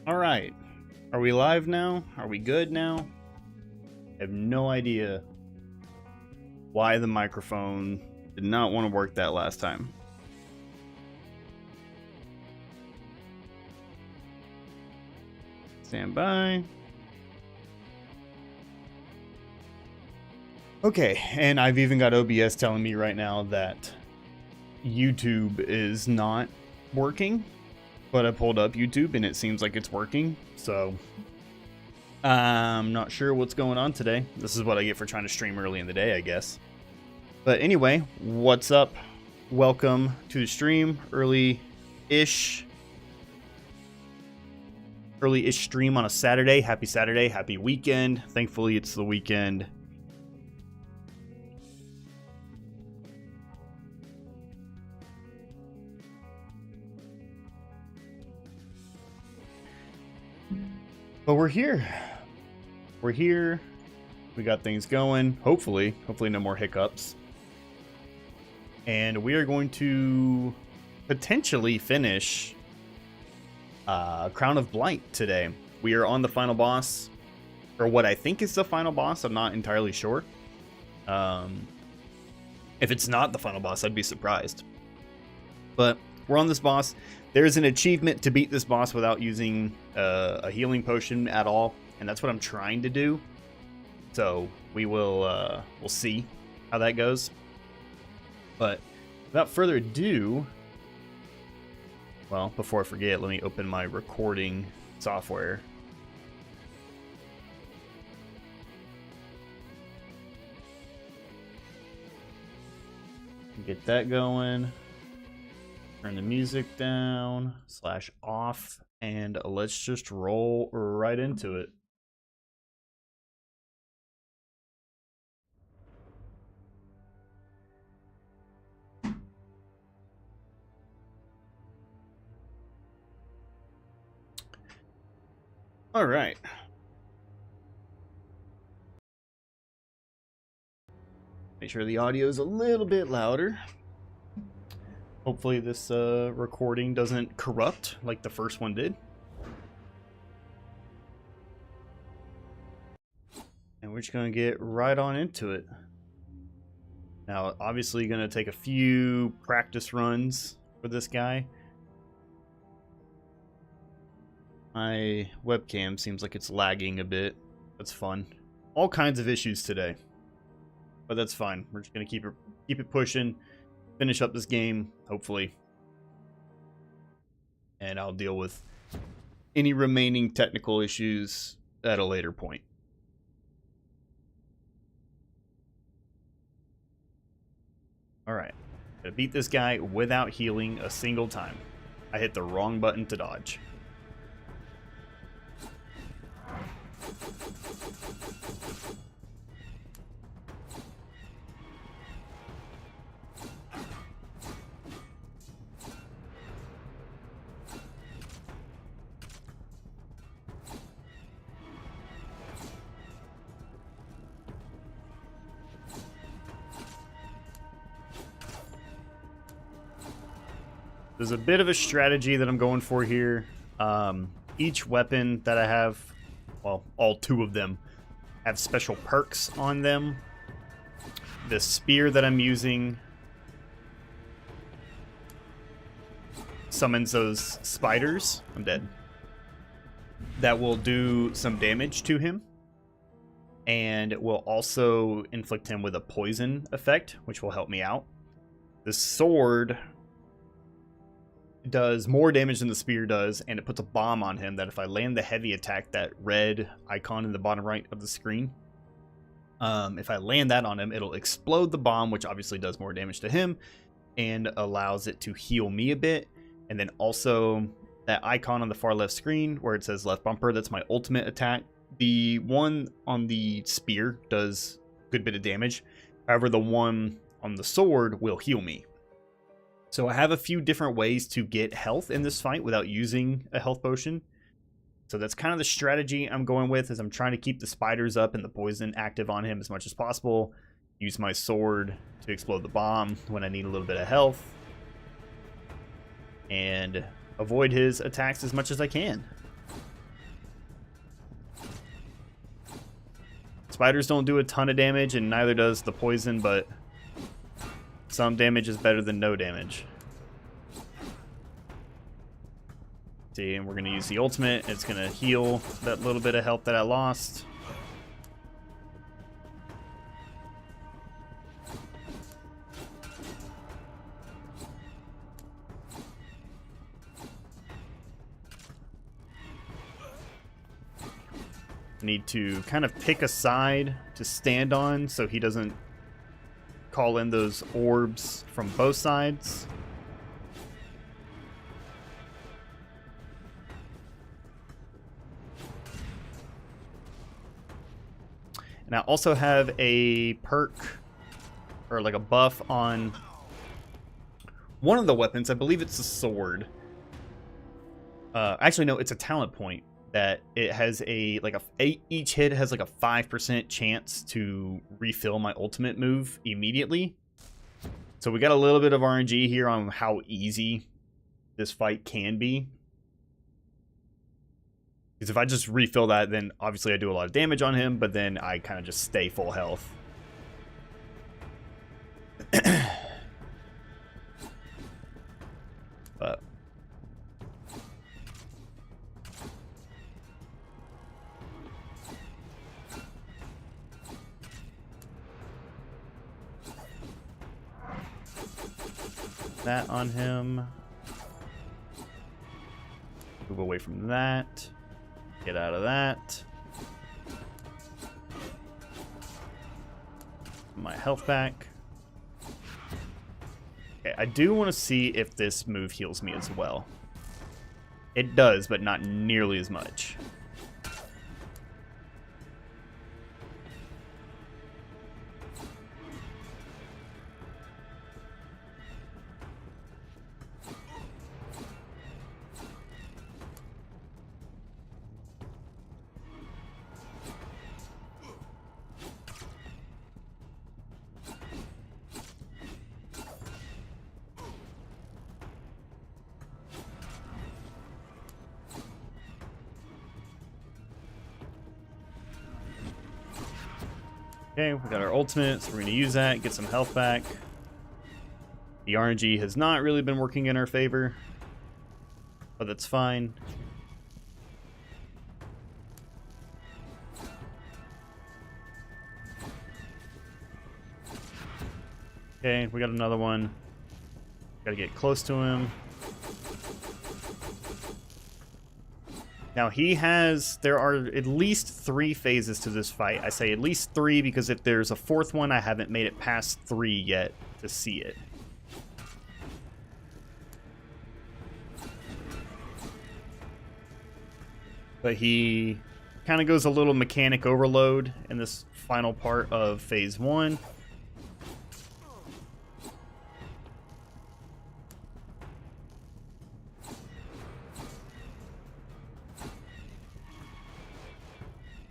All right. Are we live now? Are we good now? I have no idea why the microphone did not want to work that last time. Stand by. Okay, and I've even got OBS telling me right now that YouTube is not working, but I pulled up YouTube and it seems like it's working, so I'm not sure what's going on today. This is what I get for trying to stream early in the day, I guess. But anyway, what's up? Welcome to the stream. Early-ish stream on a Saturday. Happy Saturday, happy weekend. Thankfully, it's the weekend. But we're here. We're here. We got things going. Hopefully no more hiccups. And we are going to potentially finish Crown of Blight today. We are on the final boss, or what I think is the final boss. I'm not entirely sure. If it's not the final boss, I'd be surprised. But we're on this boss. There's an achievement to beat this boss without using a healing potion at all, and that's what I'm trying to do. So we'll see how that goes. But without further ado, well, before I forget, let me open my recording software. Get that going. Turn the music down / off, and let's just roll right into it. All right. Make sure the audio is a little bit louder. Hopefully this recording doesn't corrupt like the first one did. And we're just going to get right on into it. Now, obviously going to take a few practice runs for this guy. My webcam seems like it's lagging a bit. That's fun. All kinds of issues today. But that's fine. We're just going to keep it pushing. Finish up this game, hopefully. And I'll deal with any remaining technical issues at a later point. Alright. Gotta beat this guy without healing a single time. I hit the wrong button to dodge. There's a bit of a strategy that I'm going for here. Each weapon that I have, well, all two of them, have special perks on them. The spear that I'm using summons those spiders. I'm dead. That will do some damage to him. And it will also inflict him with a poison effect, which will help me out. The sword does more damage than the spear does, and it puts a bomb on him that if I land the heavy attack, that red icon in the bottom right of the screen, if I land that on him, it'll explode the bomb, which obviously does more damage to him and allows it to heal me a bit. And then also that icon on the far left screen where it says left bumper, that's my ultimate attack. The one on the spear does a good bit of damage. However, the one on the sword will heal me. So I have a few different ways to get health in this fight without using a health potion. So that's kind of the strategy I'm going with, is I'm trying to keep the spiders up and the poison active on him as much as possible. Use my sword to explode the bomb when I need a little bit of health. And avoid his attacks as much as I can. Spiders don't do a ton of damage, and neither does the poison, but some damage is better than no damage. See, and we're going to use the ultimate. It's going to heal that little bit of health that I lost. Need to kind of pick a side to stand on so he doesn't call in those orbs from both sides. And I also have a perk or like a buff on one of the weapons. I believe it's a sword. Actually, no, it's a talent point. That it has each hit has like a 5% chance to refill my ultimate move immediately. So we got a little bit of RNG here on how easy this fight can be. Because if I just refill that, then obviously I do a lot of damage on him, but then I kind of just stay full health. But that on him. Move away from that. Get out of that. My health back. Okay, I do want to see if this move heals me as well. It does, but not nearly as much. Okay, we got our ultimate, so we're going to use that, get some health back. The RNG has not really been working in our favor, but that's fine. Okay, we got another one. Got to get close to him. Now there are at least 3 phases to this fight. I say at least 3 because if there's a 4th one, I haven't made it past 3 yet to see it. But he kind of goes a little mechanic overload in this final part of phase 1.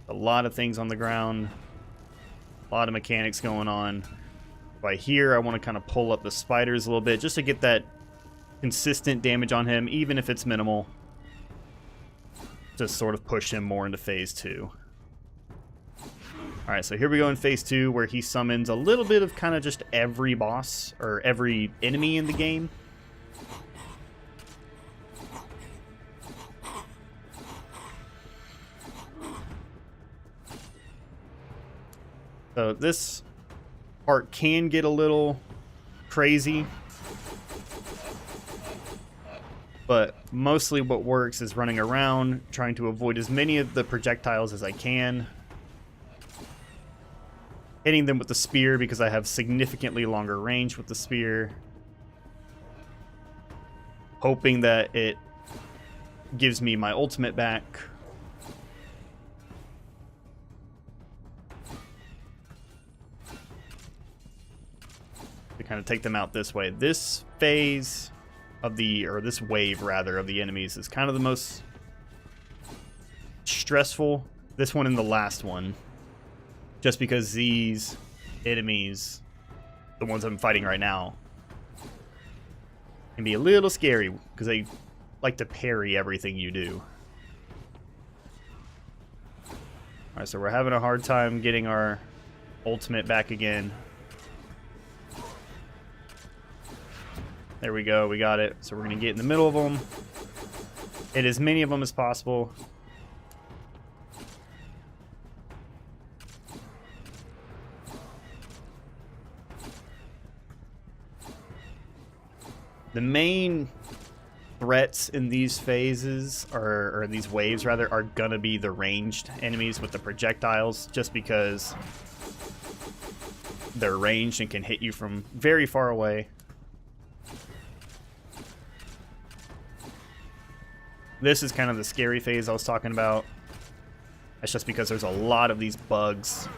A lot of things on the ground, a lot of mechanics going on. By here, I want to kind of pull up the spiders a little bit just to get that consistent damage on him, even if it's minimal. Just sort of push him more into phase 2. Alright, so here we go in phase 2 where he summons a little bit of kind of just every boss or every enemy in the game. So this part can get a little crazy, but mostly what works is running around, trying to avoid as many of the projectiles as I can, hitting them with the spear because I have significantly longer range with the spear, hoping that it gives me my ultimate back. To kind of take them out this way. This phase of this wave rather of the enemies is kind of the most stressful. This one and the last one, just because these enemies, the ones I'm fighting right now, can be a little scary because they like to parry everything you do. Alright, so we're having a hard time getting our ultimate back again. There we go, we got it. So we're going to get in the middle of them. Hit as many of them as possible. The main threats in these phases, or these waves rather, are gonna be the ranged enemies with the projectiles, just because they're ranged and can hit you from very far away. This is kind of the scary phase I was talking about. That's just because there's a lot of these bugs.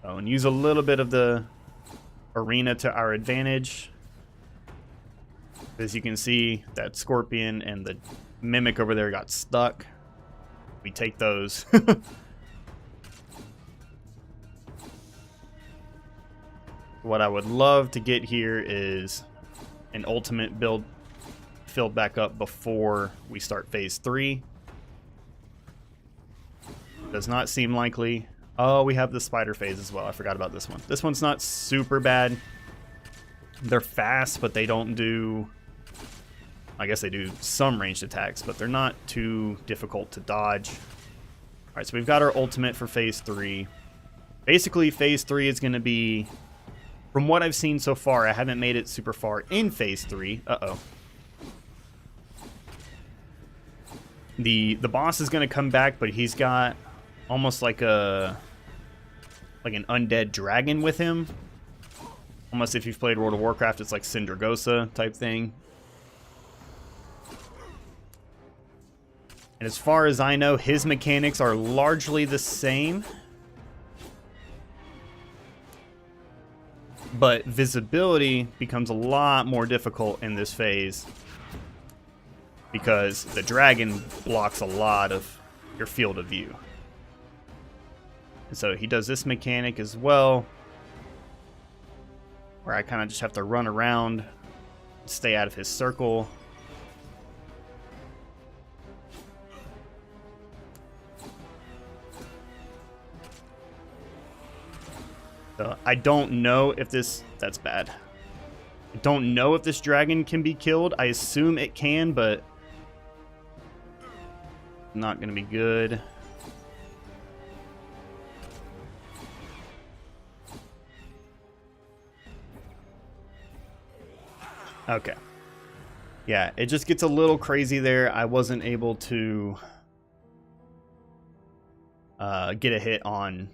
Oh, and use a little bit of the arena to our advantage. As you can see, that scorpion and the mimic over there got stuck. We take those. What I would love to get here is an ultimate build filled back up before we start phase 3. Does not seem likely. Oh, we have the spider phase as well. I forgot about this one. This one's not super bad. They're fast, but they don't do... I guess they do some ranged attacks, but they're not too difficult to dodge. Alright, so we've got our ultimate for phase 3. Basically, phase 3 is going to be... From what I've seen so far, I haven't made it super far in phase 3. Uh-oh. The boss is going to come back, but he's got almost like an undead dragon with him. Almost if you've played World of Warcraft, it's like Syndragosa type thing. And as far as I know, his mechanics are largely the same. But visibility becomes a lot more difficult in this phase because the dragon blocks a lot of your field of view. And so he does this mechanic as well, where I kind of just have to run around, stay out of his circle. So I don't know if this... That's bad. I don't know if this dragon can be killed. I assume it can, but... not going to be good. Okay. Yeah, it just gets a little crazy there. I wasn't able to get a hit on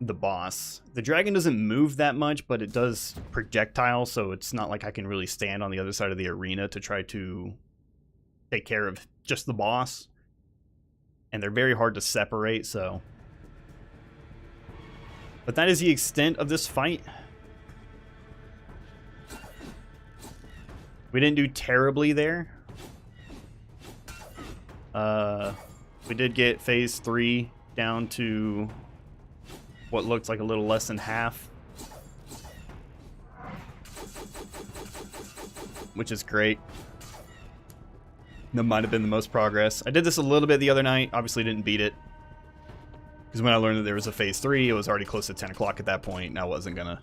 the boss. The dragon doesn't move that much, but it does projectile, so it's not like I can really stand on the other side of the arena to try to take care of just the boss. And they're very hard to separate, so... But that is the extent of this fight. We didn't do terribly there. We did get phase 3 down to what looked like a little less than half, which is great. That might have been the most progress. I did this a little bit the other night. Obviously didn't beat it, because when I learned that there was a phase 3, it was already close to 10 o'clock at that point, and I wasn't gonna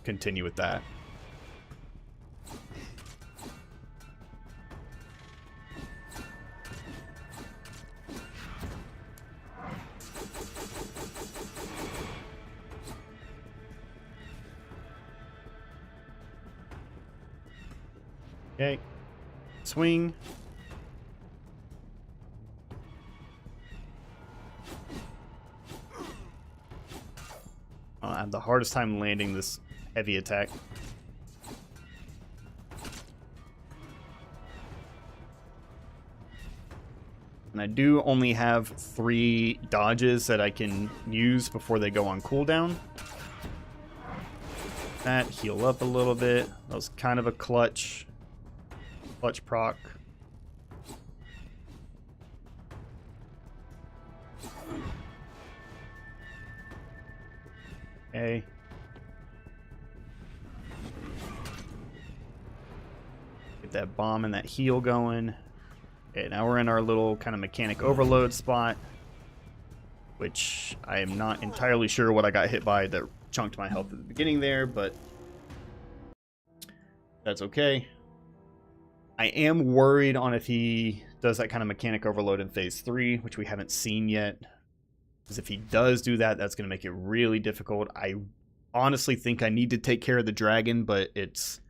continue with that. Okay, swing. I have the hardest time landing this heavy attack. And I do only have 3 dodges that I can use before they go on cooldown. That, heal up a little bit. That was kind of a clutch proc. Okay. Get that bomb and that heal going. Okay, now we're in our little kind of mechanic overload spot, which I am not entirely sure what I got hit by that chunked my health at the beginning there, but that's okay. I am worried on if he does that kind of mechanic overload in phase 3, which we haven't seen yet. Because if he does do that, that's going to make it really difficult. I honestly think I need to take care of the dragon, but it's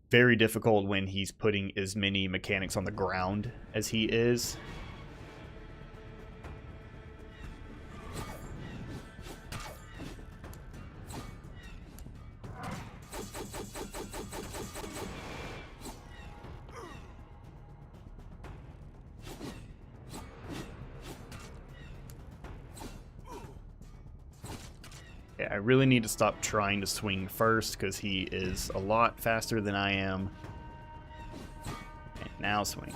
very difficult when he's putting as many mechanics on the ground as he is. Yeah, I really need to stop trying to swing first because he is a lot faster than I am. And now swing.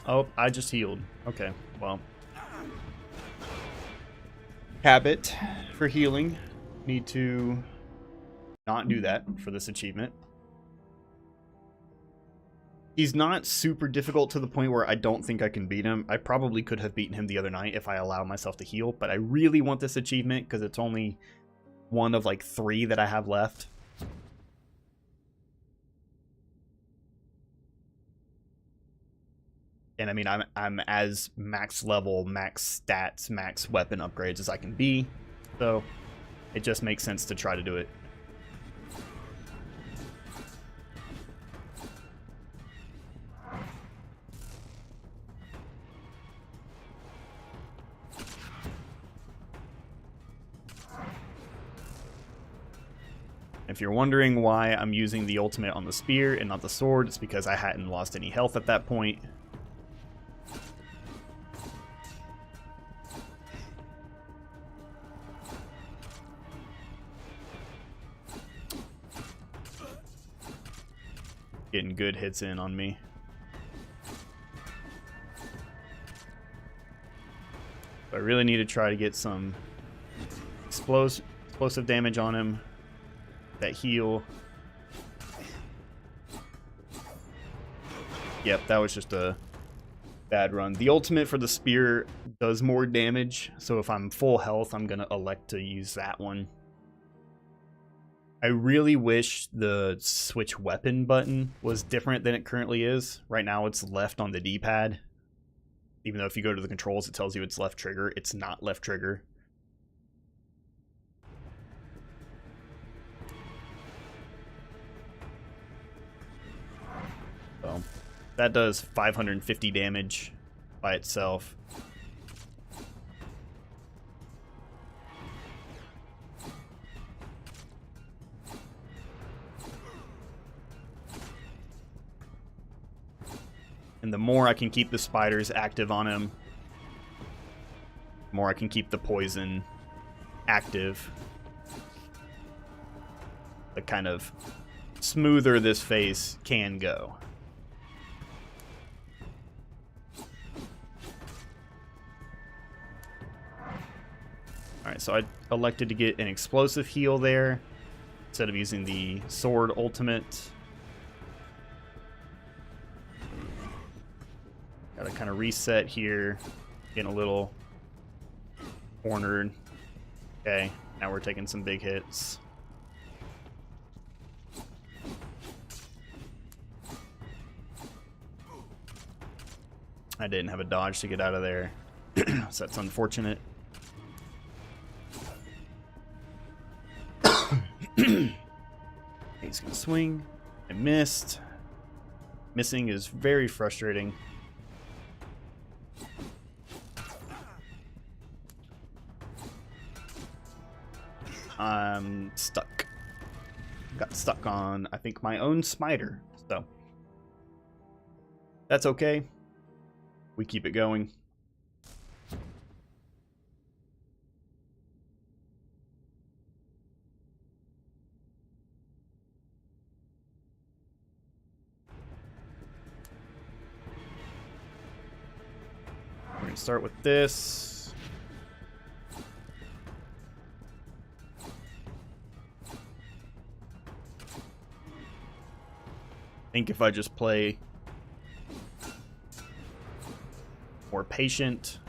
Oh, I just healed. Okay, well. Habit for healing. Need to not do that for this achievement. He's not super difficult to the point where I don't think I can beat him. I probably could have beaten him the other night if I allowed myself to heal, but I really want this achievement because it's only one of like 3 that I have left. And I mean, I'm as max level, max stats, max weapon upgrades as I can be, so it just makes sense to try to do it. If you're wondering why I'm using the ultimate on the spear and not the sword, it's because I hadn't lost any health at that point. Getting good hits in on me. I really need to try to get some explosive damage on him. That heal. Yep, that was just a bad run. The ultimate for the spear does more damage, so if I'm full health, I'm gonna elect to use that one. I really wish the switch weapon button was different than it currently is. Right now it's left on the D-pad. Even though if you go to the controls, it tells you it's left trigger. It's not left trigger. So that does 550 damage by itself. And the more I can keep the spiders active on him, the more I can keep the poison active, the kind of smoother this phase can go. Alright, so I elected to get an explosive heal there instead of using the sword ultimate. Gotta kind of reset here, getting a little cornered. Okay, now we're taking some big hits. I didn't have a dodge to get out of there, so that's unfortunate. He's gonna swing. I missed. Missing is very frustrating. I'm stuck. Got stuck on, I think, my own smiter. So that's okay. We keep it going. gonna start with this. I think if I just play more patient.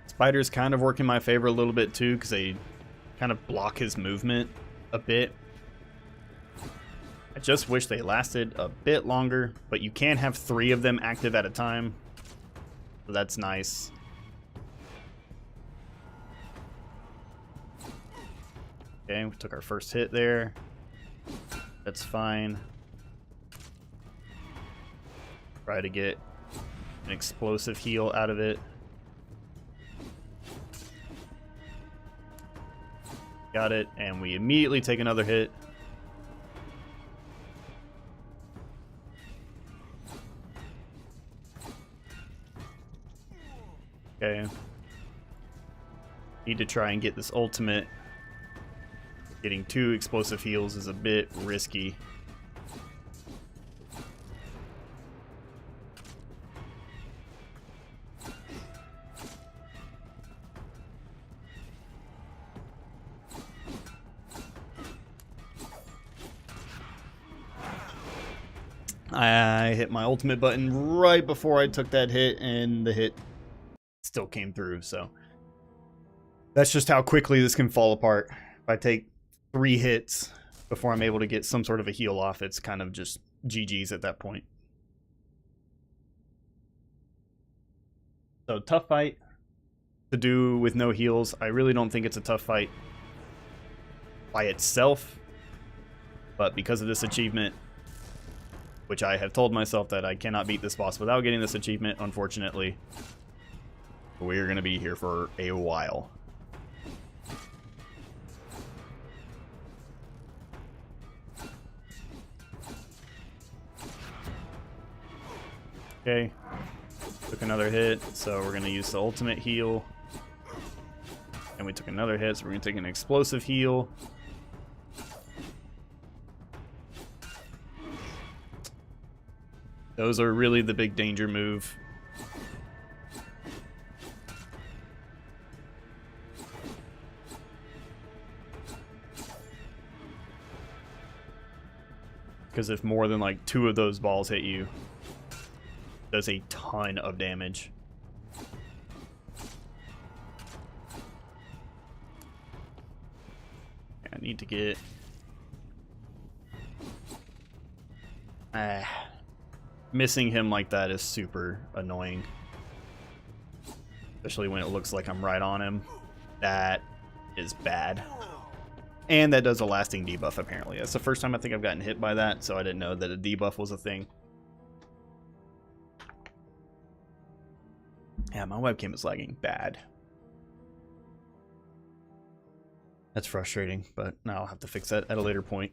Spiders kind of work in my favor a little bit too, because they kind of block his movement a bit. I just wish they lasted a bit longer, but you can have 3 of them active at a time, so that's nice. Okay, we took our first hit there. That's fine. Try to get an explosive heal out of it. Got it, and we immediately take another hit. Okay. Need to try and get this ultimate. Getting 2 explosive heals is a bit risky. I hit my ultimate button right before I took that hit, and the hit still came through, so that's just how quickly this can fall apart. If I take 3 hits before I'm able to get some sort of a heal off, it's kind of just GG's at that point. So tough fight to do with no heals. I really don't think it's a tough fight by itself, but because of this achievement, which I have told myself that I cannot beat this boss without getting this achievement, unfortunately, we're going to be here for a while. Okay, took another hit, so we're going to use the ultimate heal. And we took another hit, so we're going to take an explosive heal. Those are really the big danger move. Because if more than like 2 of those balls hit you, it does a ton of damage. I need to get... Missing him like that is super annoying. Especially when it looks like I'm right on him. That is bad. And that does a lasting debuff, apparently. That's the first time I think I've gotten hit by that, so I didn't know that a debuff was a thing. Yeah, my webcam is lagging bad. That's frustrating, but now I'll have to fix that at a later point.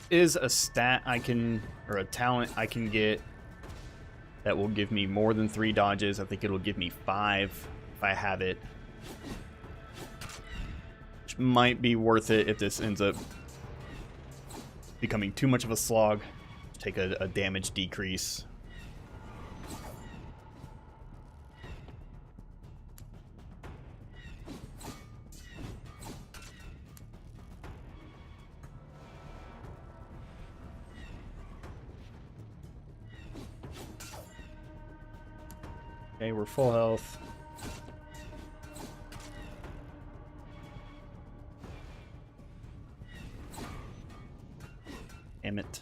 Is a stat I can, or a talent I can get that will give me more than 3 dodges. I think it'll give me 5 if I have it. Which might be worth it if this ends up becoming too much of a slog. Take a damage decrease. Okay, we're full health. Damn it.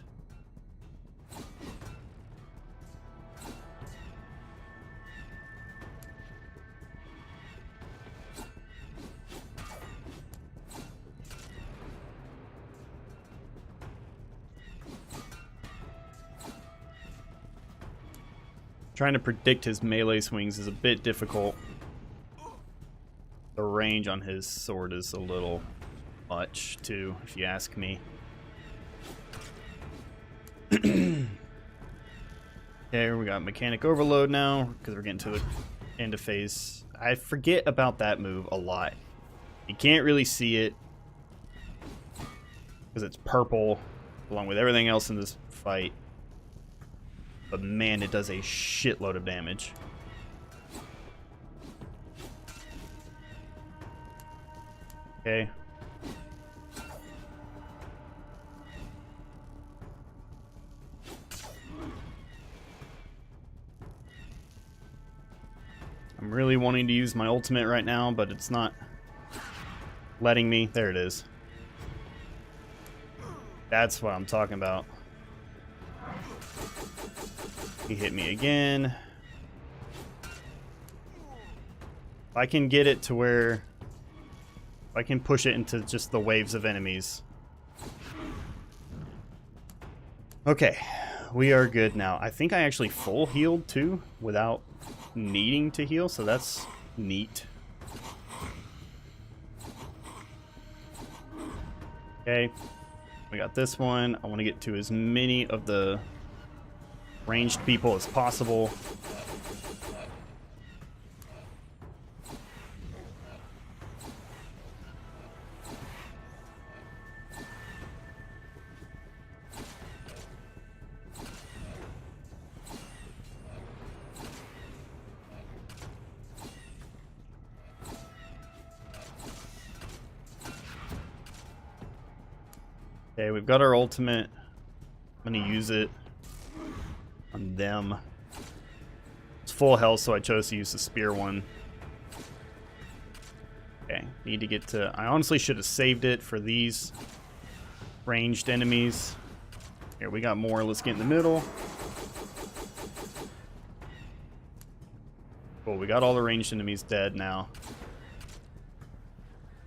Trying to predict his melee swings is a bit difficult. The range on his sword is a little much, too, if you ask me. Okay, we got mechanic overload now, because we're getting to the end of phase. I forget about that move a lot. You can't really see it, because it's purple, along with everything else in this fight. But man, it does a shitload of damage. Okay. I'm really wanting to use my ultimate right now, but it's not letting me. There it is. That's what I'm talking about. He hit me again. If I can get it to where... if I can push it into just the waves of enemies. Okay, we are good now. I think I actually full healed too, without needing to heal, so that's neat. Okay, we got this one. I want to get to as many of the ranged people as possible. Okay, we've got our ultimate. I'm gonna use it on them. It's full health, so I chose to use the spear one. Okay, need to get to... I honestly should have saved it for these ranged enemies. Here, we got more. Let's get in the middle. Cool, we got all the ranged enemies dead now.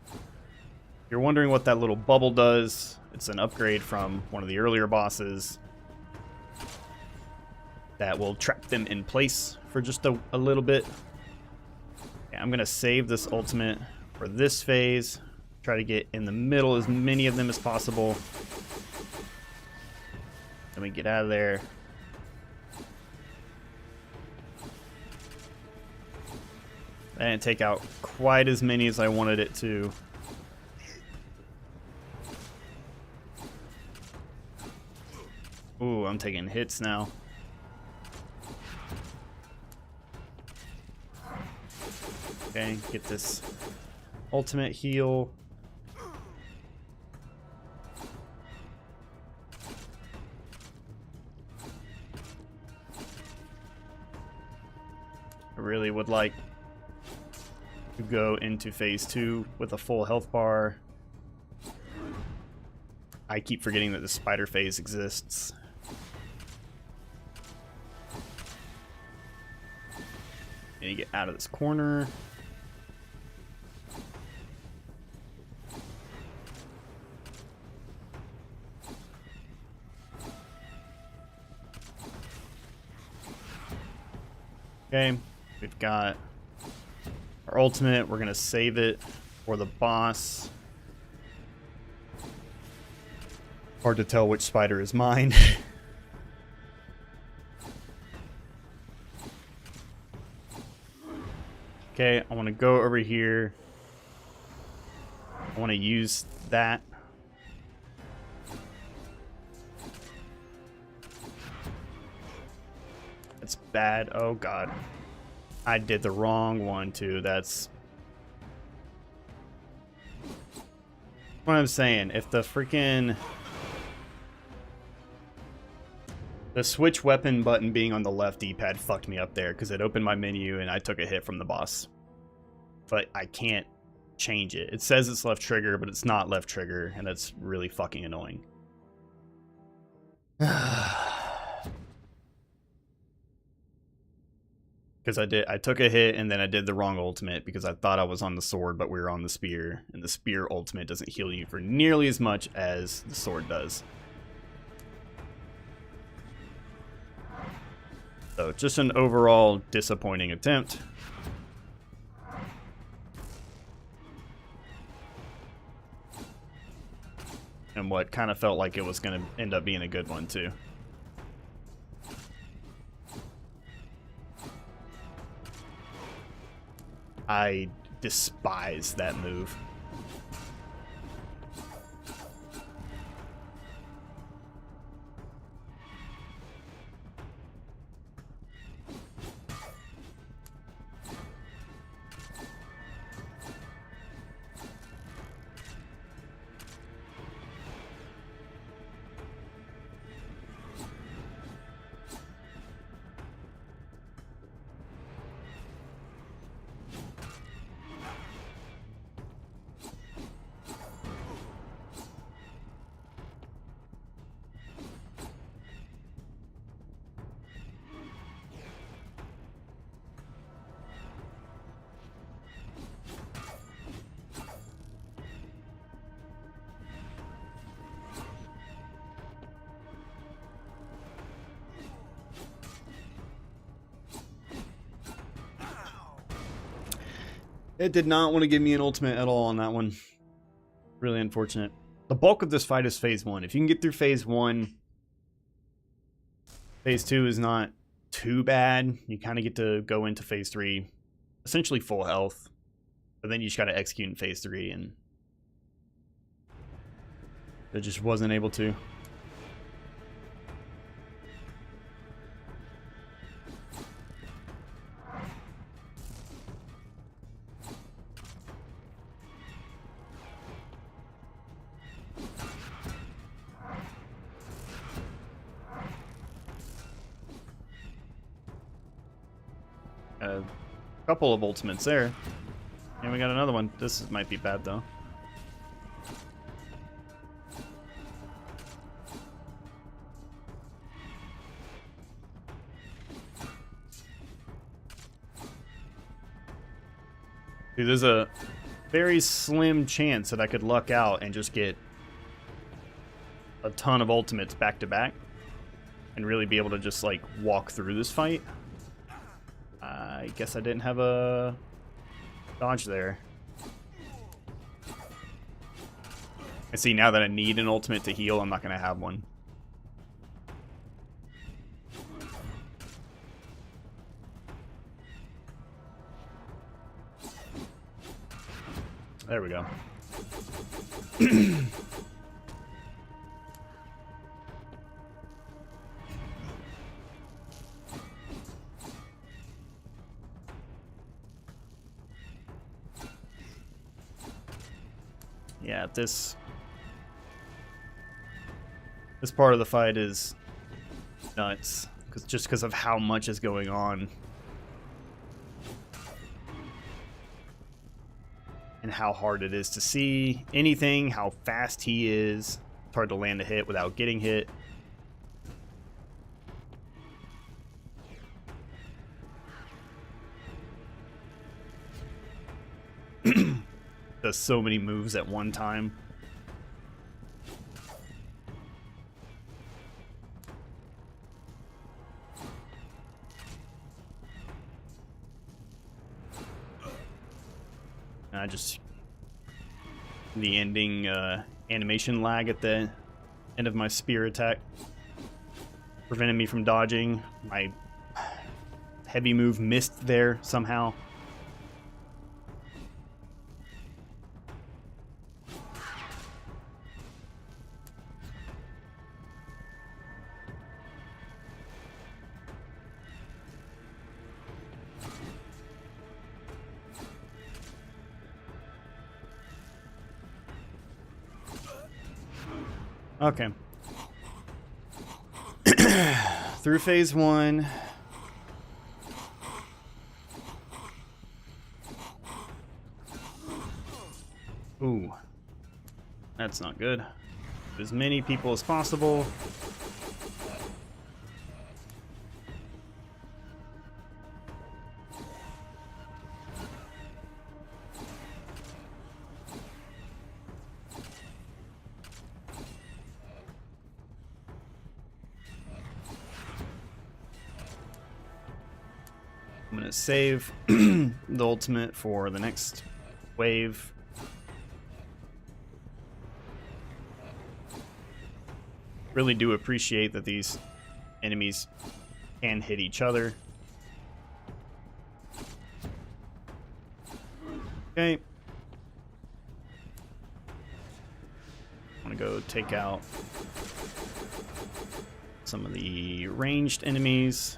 If you're wondering what that little bubble does, it's an upgrade from one of the earlier bosses that will trap them in place for just a little bit. Okay, I'm going to save this ultimate for this phase. Try to get in the middle as many of them as possible. Then we get out of there. I didn't take out quite as many as I wanted it to. Ooh, I'm taking hits now. Okay, get this ultimate heal. I really would like to go into phase 2 with a full health bar. I keep forgetting that the spider phase exists. Need to get out of this corner. Okay, we've got our ultimate. We're gonna save it for the boss. Hard to tell which spider is mine. Okay, I want to go over here. I want to use that. That's bad. Oh god. I did the wrong one too. That's what I'm saying. If the freaking... The switch weapon button being on the left D-pad fucked me up there because it opened my menu and I took a hit from the boss. But I can't change it. It says it's left trigger, but it's not left trigger, and that's really fucking annoying. Because I took a hit and then I did the wrong ultimate because I thought I was on the sword, but we were on the spear, and the spear ultimate doesn't heal you for nearly as much as the sword does. So just an overall disappointing attempt. And what kind of felt like it was going to end up being a good one too. I despise that move. It did not want to give me an ultimate at all on that one. Really unfortunate. The bulk of this fight is phase 1. If you can get through phase 1, phase 2 is not too bad. You kind of get to go into phase 3 essentially full health. But then you just got to execute in phase 3, and it just wasn't able to. A couple of ultimates there. And we got another one. This might be bad though. Dude, there's a very slim chance that I could luck out and just get a ton of ultimates back to back and really be able to just like walk through this fight. I guess I didn't have a dodge there. I see now that I need an ultimate to heal, I'm not going to have one. There we go. Yeah, this part of the fight is nuts, just because of how much is going on and how hard it is to see anything, how fast he is. It's hard to land a hit without getting hit. Does so many moves at one time. And the ending animation lag at the end of my spear attack prevented me from dodging. My heavy move missed there somehow. Okay. through phase 1. Ooh, that's not good. As many people as possible. I'm gonna save the ultimate for the next wave. Really do appreciate that these enemies can hit each other. Okay. I'm gonna go take out some of the ranged enemies.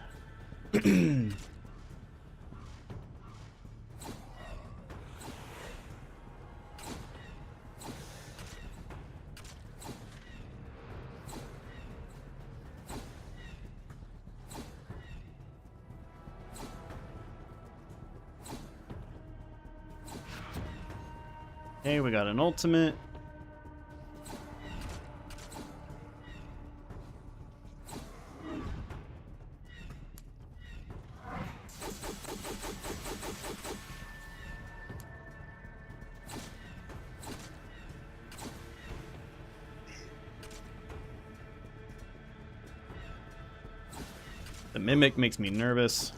Okay, we got an ultimate. The Mimic makes me nervous.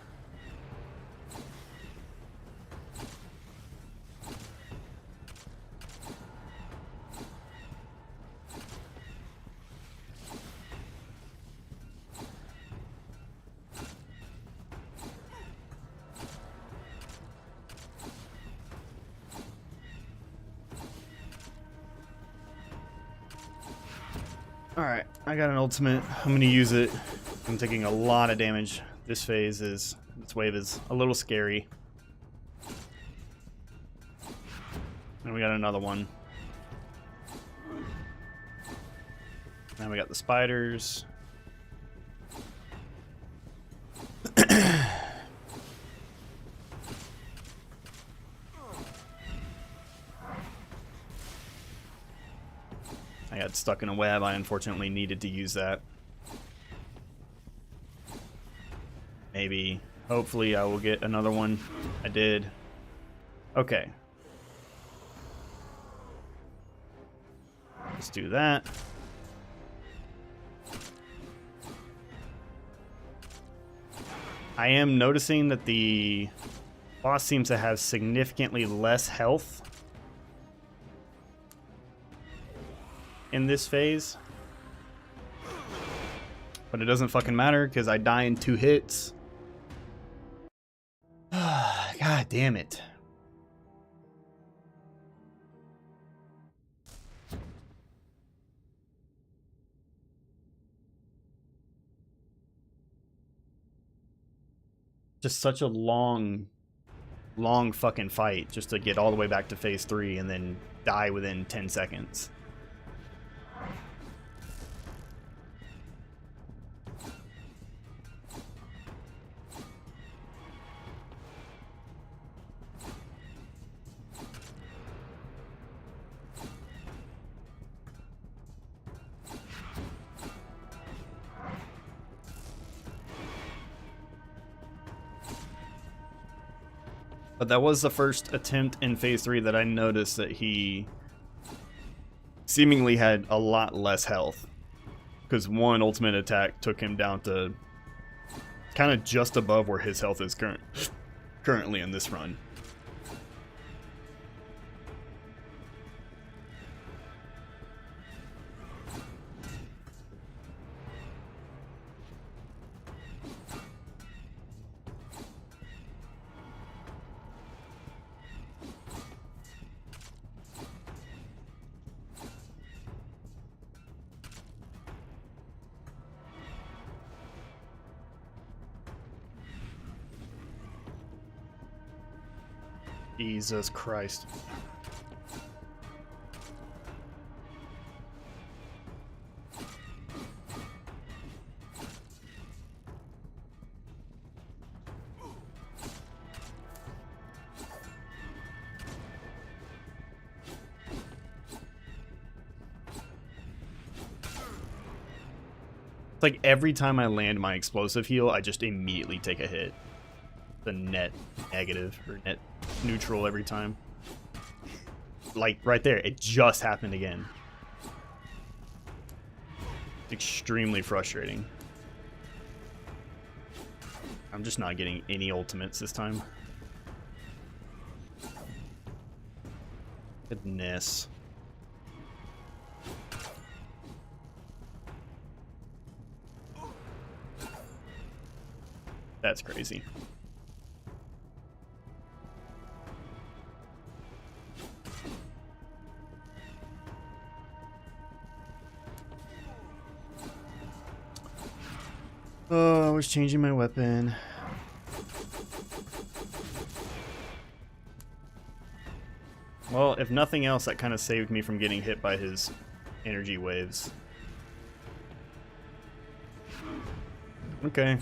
Alright, I got an ultimate. I'm gonna use it. I'm taking a lot of damage. This wave is a little scary. And we got another one. Now we got the spiders. I got stuck in a web. I unfortunately needed to use that. Maybe. Hopefully I will get another one. I did. Okay. Let's do that. I am noticing that the boss seems to have significantly less health in this phase. But it doesn't fucking matter because I die in 2 hits. God damn it. Just such a long fucking fight just to get all the way back to phase 3 and then die within 10 seconds. But that was the first attempt in phase 3 that I noticed that he seemingly had a lot less health. Because one ultimate attack took him down to kind of just above where his health is currently in this run. Jesus Christ. like every time I land my explosive heal, I just immediately take a hit. The net negative or net neutral every time. Like right there, it just happened again. It's extremely frustrating. I'm just not getting any ultimates this time. Goodness. That's crazy. Oh, I was changing my weapon. Well, if nothing else, that kind of saved me from getting hit by his energy waves. Okay.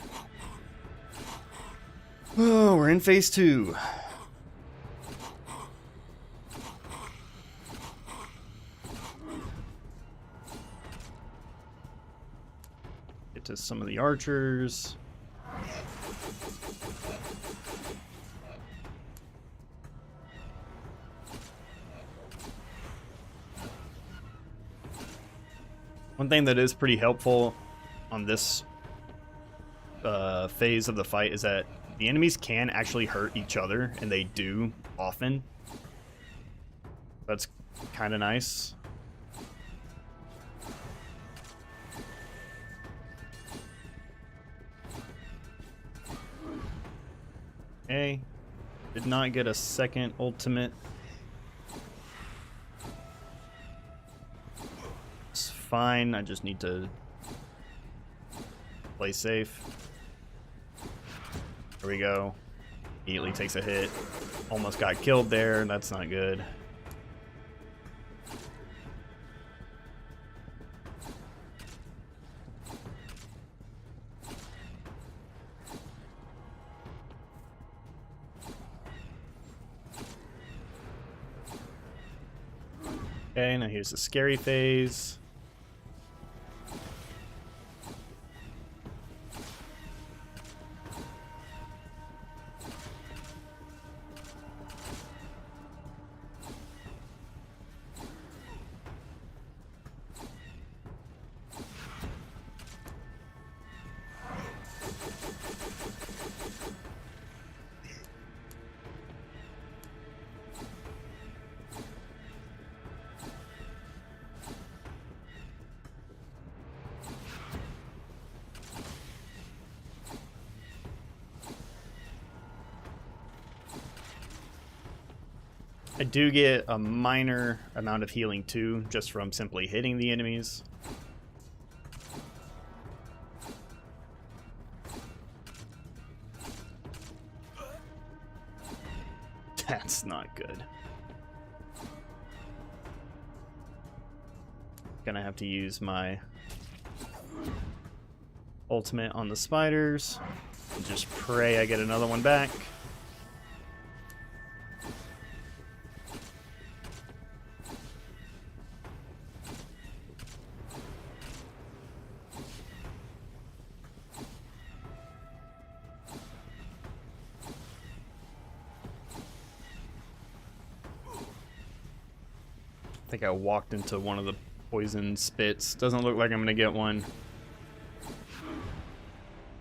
Oh, we're in phase 2. Get to some of the archers. One thing that is pretty helpful on this phase of the fight is that the enemies can actually hurt each other, and they do often. That's kind of nice. Okay, did not get a second ultimate. It's fine, I just need to play safe. There we go. Immediately takes a hit. Almost got killed there. That's not good. Okay, now here's the scary phase. I do get a minor amount of healing too, just from simply hitting the enemies. That's not good. Gonna have to use my ultimate on the spiders. And just pray I get another one back. I think I walked into one of the poison spits. Doesn't look like I'm gonna get one.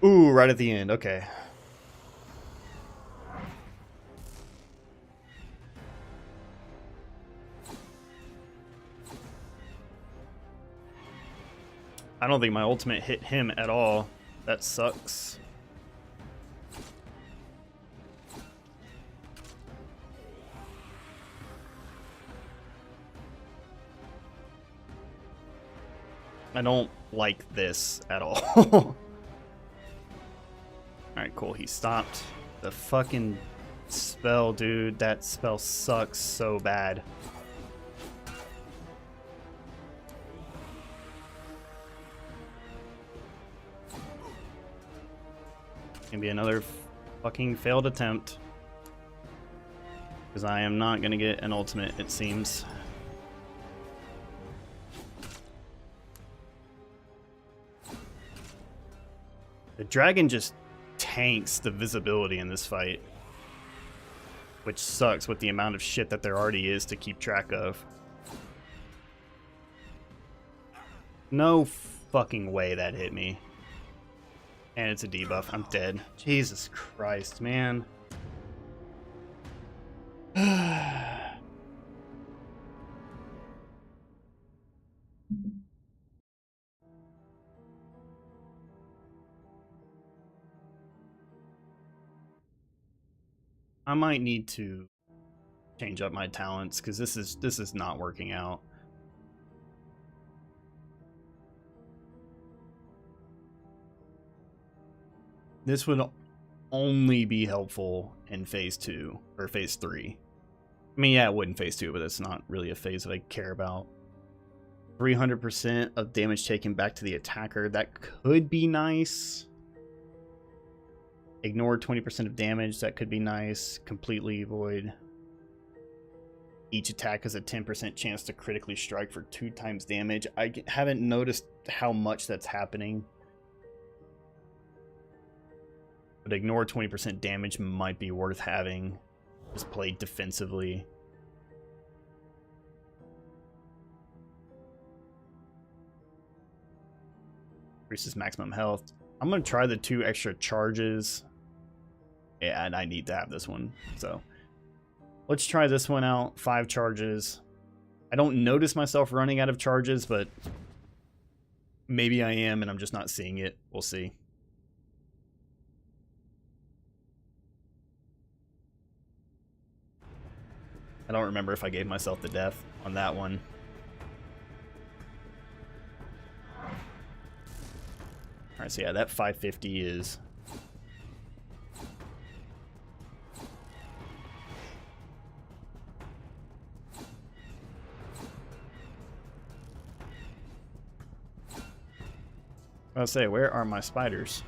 Ooh, right at the end. Okay. I don't think my ultimate hit him at all. That sucks. I don't like this at all. Alright, cool. He stopped. The fucking spell, dude. That spell sucks so bad. Gonna be another fucking failed attempt. Because I am not gonna get an ultimate, it seems. The dragon just tanks the visibility in this fight, which sucks with the amount of shit that there already is to keep track of. No fucking way that hit me. And it's a debuff. I'm dead. Jesus Christ, man. I might need to change up my talents because this is not working out. This would only be helpful in phase 2 or phase 3. I mean, yeah, it would in phase 2, but it's not really a phase that I care about. 300% of damage taken back to the attacker. That could be nice. Ignore 20% of damage. That could be nice. Completely void. Each attack has a 10% chance to critically strike for 2 times damage. I haven't noticed how much that's happening. But ignore 20% damage might be worth having. Just played defensively. Increases maximum health. I'm going to try the 2 extra charges. Yeah, and I need to have this one. So let's try this one out. 5 charges. I don't notice myself running out of charges, but maybe I am and I'm just not seeing it. We'll see. I don't remember if I gave myself the death on that one. Alright, so yeah, that 550 is... I'll say, where are my spiders?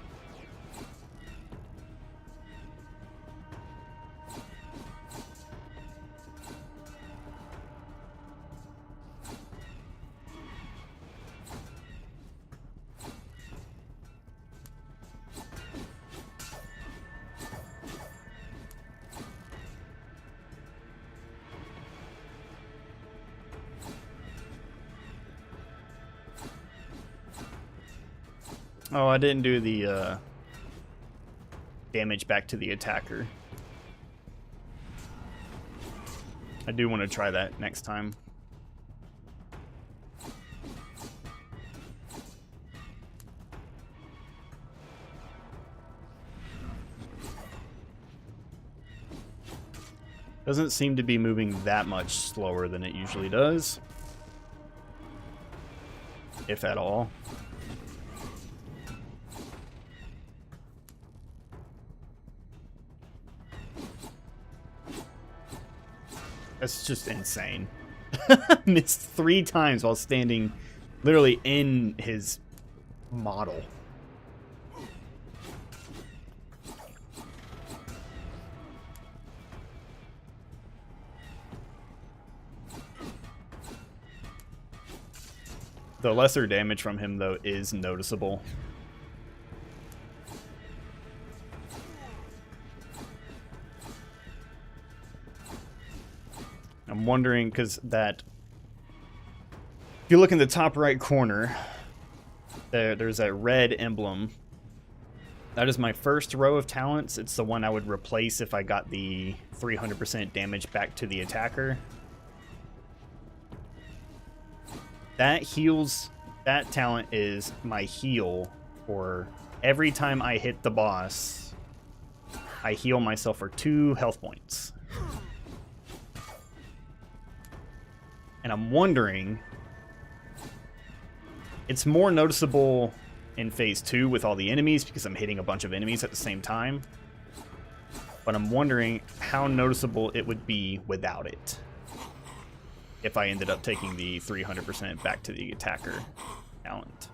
Oh, I didn't do the damage back to the attacker. I do want to try that next time. Doesn't seem to be moving that much slower than it usually does, if at all. That's just insane. Missed 3 times while standing literally in his model. The lesser damage from him, though, is noticeable. I'm wondering, because that... If you look in the top right corner, there's a red emblem. That is my first row of talents. It's the one I would replace if I got the 300% damage back to the attacker. That heals... That talent is my heal for every time I hit the boss. I heal myself for 2 health points. And I'm wondering... It's more noticeable in phase 2 with all the enemies because I'm hitting a bunch of enemies at the same time. But I'm wondering how noticeable it would be without it. If I ended up taking the 300% back to the attacker talent.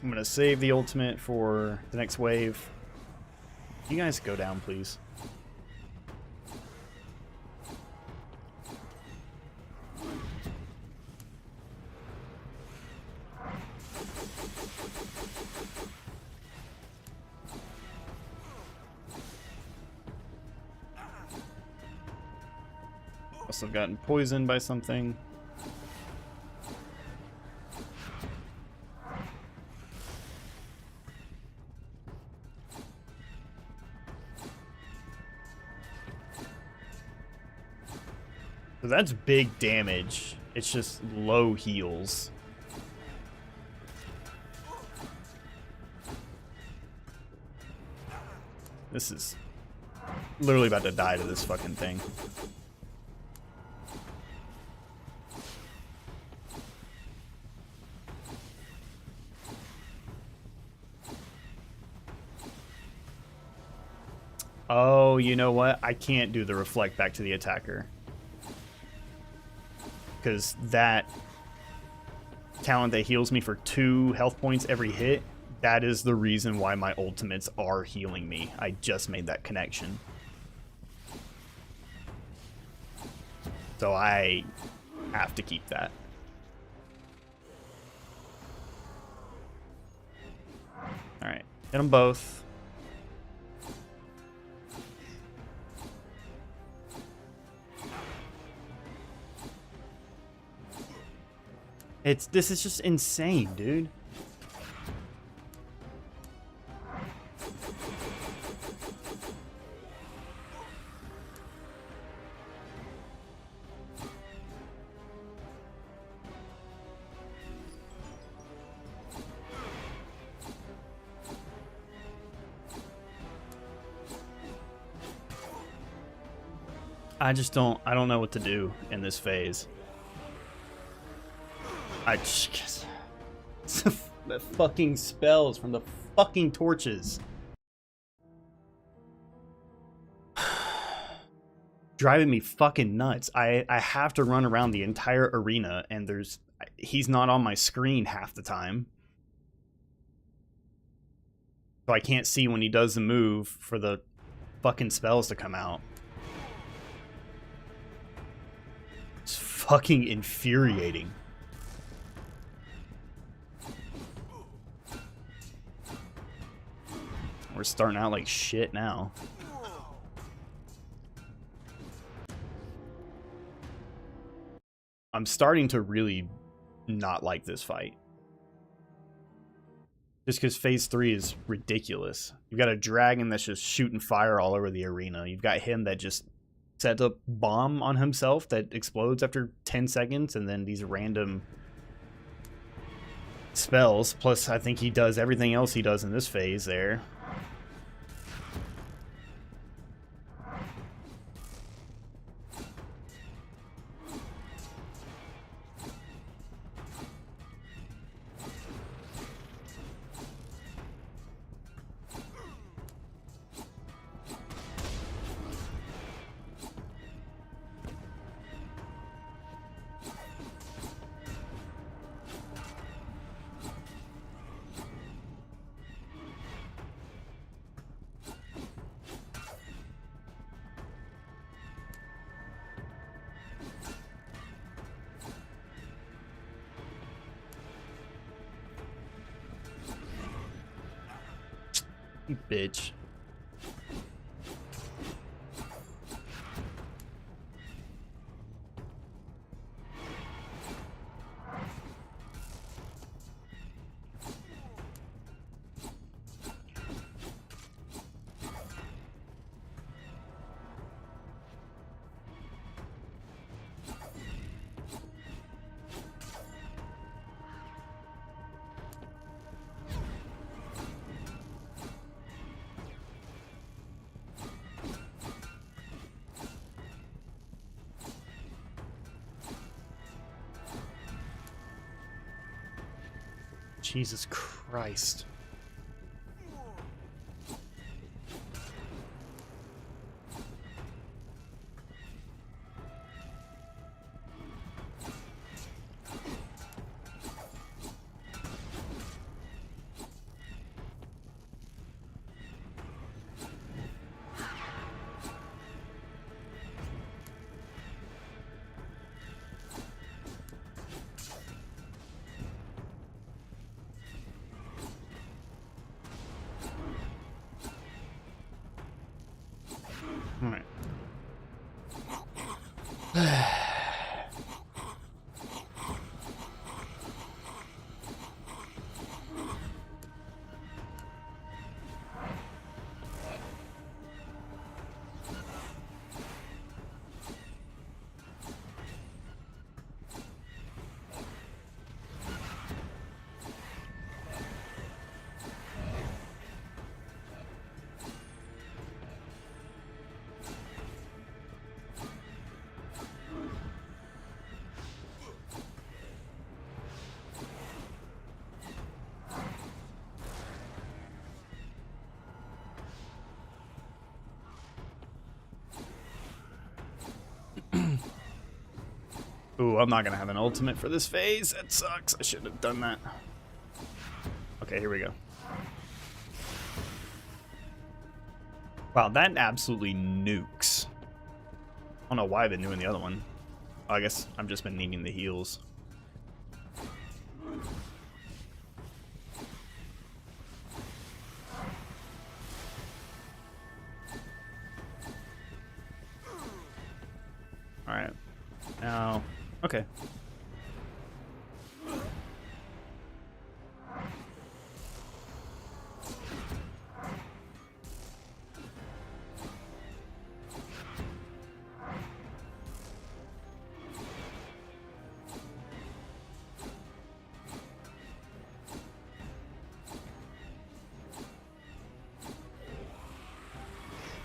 I'm gonna save the ultimate for the next wave. You guys go down, please. Must have gotten poisoned by something. So that's big damage. It's just low heals. This is literally about to die to this fucking thing. Oh, you know what? I can't do the reflect back to the attacker. Because that talent that heals me for 2 health points every hit, that is the reason why my ultimates are healing me. I just made that connection. So I have to keep that. Alright, hit them both. This is just insane, dude. I don't know what to do in this phase. The fucking spells from the fucking torches. Driving me fucking nuts. I have to run around the entire arena and he's not on my screen half the time. So I can't see when he does the move for the fucking spells to come out. It's fucking infuriating. We're starting out like shit now. I'm starting to really not like this fight. Just because phase 3 is ridiculous. You've got a dragon that's just shooting fire all over the arena. You've got him that just sets a bomb on himself that explodes after 10 seconds, and then these random spells. Plus, I think he does everything else he does in this phase there. You bitch. Jesus Christ. Ooh, I'm not gonna have an ultimate for this phase. That sucks. I should have done that. Okay, here we go. Wow, that absolutely nukes. I don't know why I've been doing the other one. Oh, I guess I've just been needing the heals. Alright. Now, okay.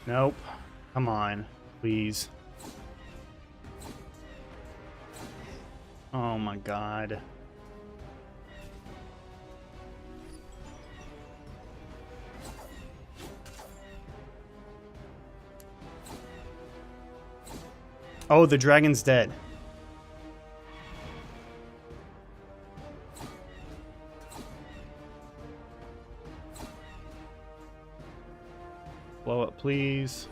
Nope. Come on, please. Oh my god. Oh, the dragon's dead. Blow up, please.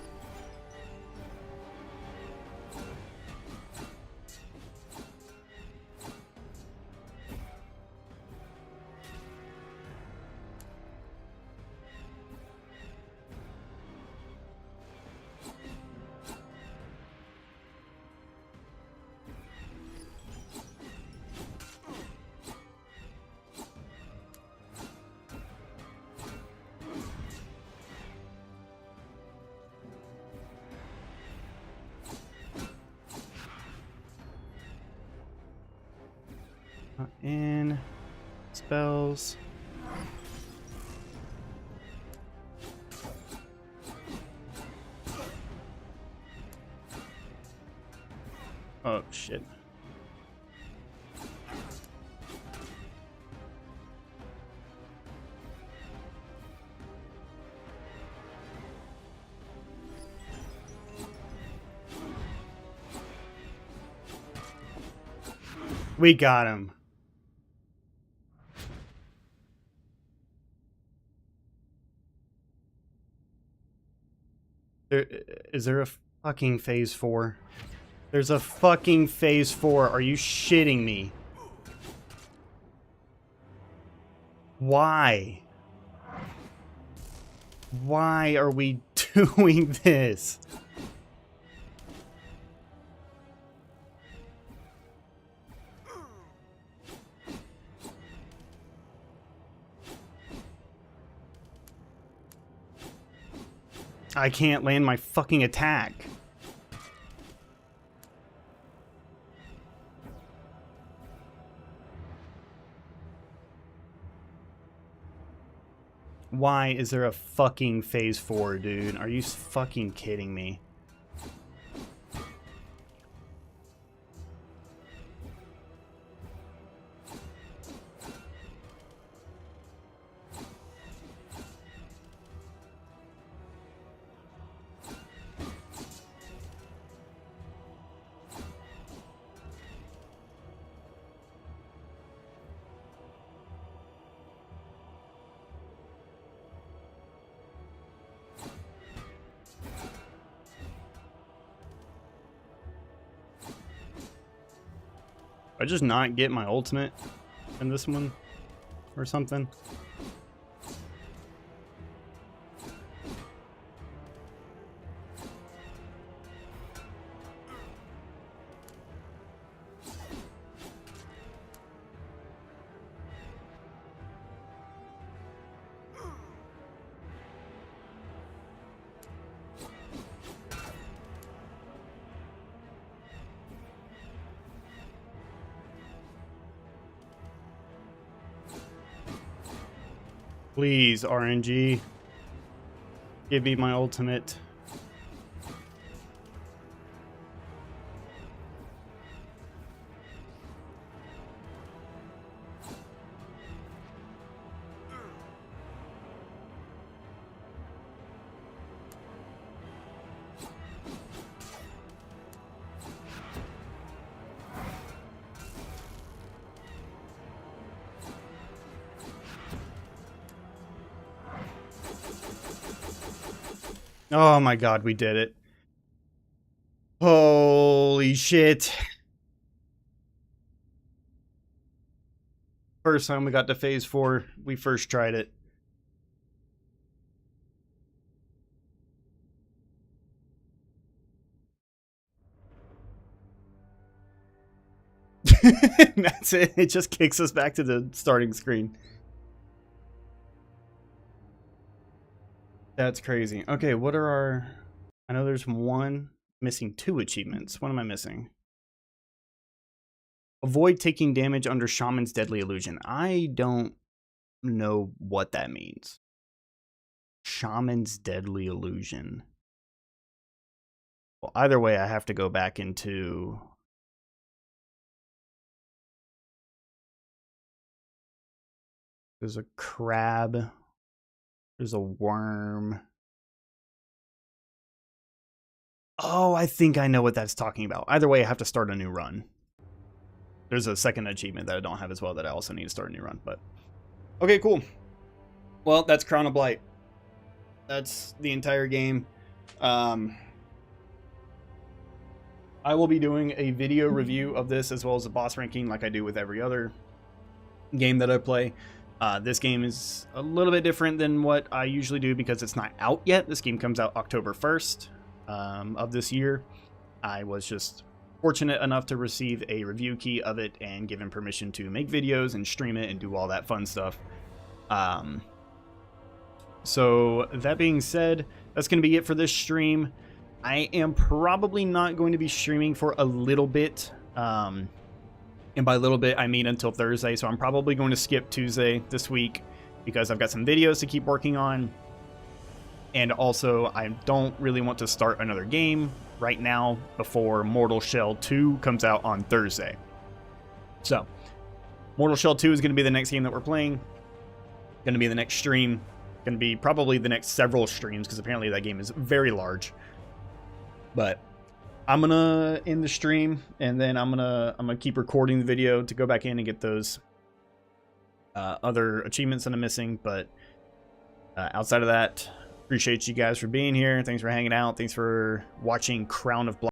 In spells. Oh shit. We got him. Is there a fucking phase 4? There's a fucking phase 4. Are you shitting me? Why? Why are we doing this? I can't land my fucking attack. Why is there a fucking phase 4, dude? Are you fucking kidding me? I just not get my ultimate in this one or something. Please, RNG. Give me my ultimate. Oh my god, we did it. Holy shit. First time we got to phase 4, we first tried it. That's it. It just kicks us back to the starting screen. That's crazy. Okay, what are our... I know there's one missing 2 achievements. What am I missing? Avoid taking damage under Shaman's Deadly Illusion. I don't know what that means. Shaman's Deadly Illusion. Well, either way, I have to go back into... There's a crab. There's a worm. Oh, I think I know what that's talking about. Either way, I have to start a new run. There's a second achievement that I don't have as well that I also need to start a new run. But okay, cool. Well, that's Crown of Blight. That's the entire game. I will be doing a video review of this as well as a boss ranking like I do with every other game that I play. This game is a little bit different than what I usually do because it's not out yet. This game comes out October 1st of this year. I was just fortunate enough to receive a review key of it and given permission to make videos and stream it and do all that fun stuff. So that being said, that's going to be it for this stream. I am probably not going to be streaming for a little bit. And by a little bit, I mean until Thursday. So I'm probably going to skip Tuesday this week because I've got some videos to keep working on. And also, I don't really want to start another game right now before Mortal Shell 2 comes out on Thursday. So, Mortal Shell 2 is going to be the next game that we're playing. Going to be the next stream. Going to be probably the next several streams because apparently that game is very large. But I'm gonna end the stream and then I'm gonna keep recording the video to go back in and get those other achievements that I'm missing. But outside of that, appreciate you guys for being here. Thanks for hanging out. Thanks for watching Crown of Blight.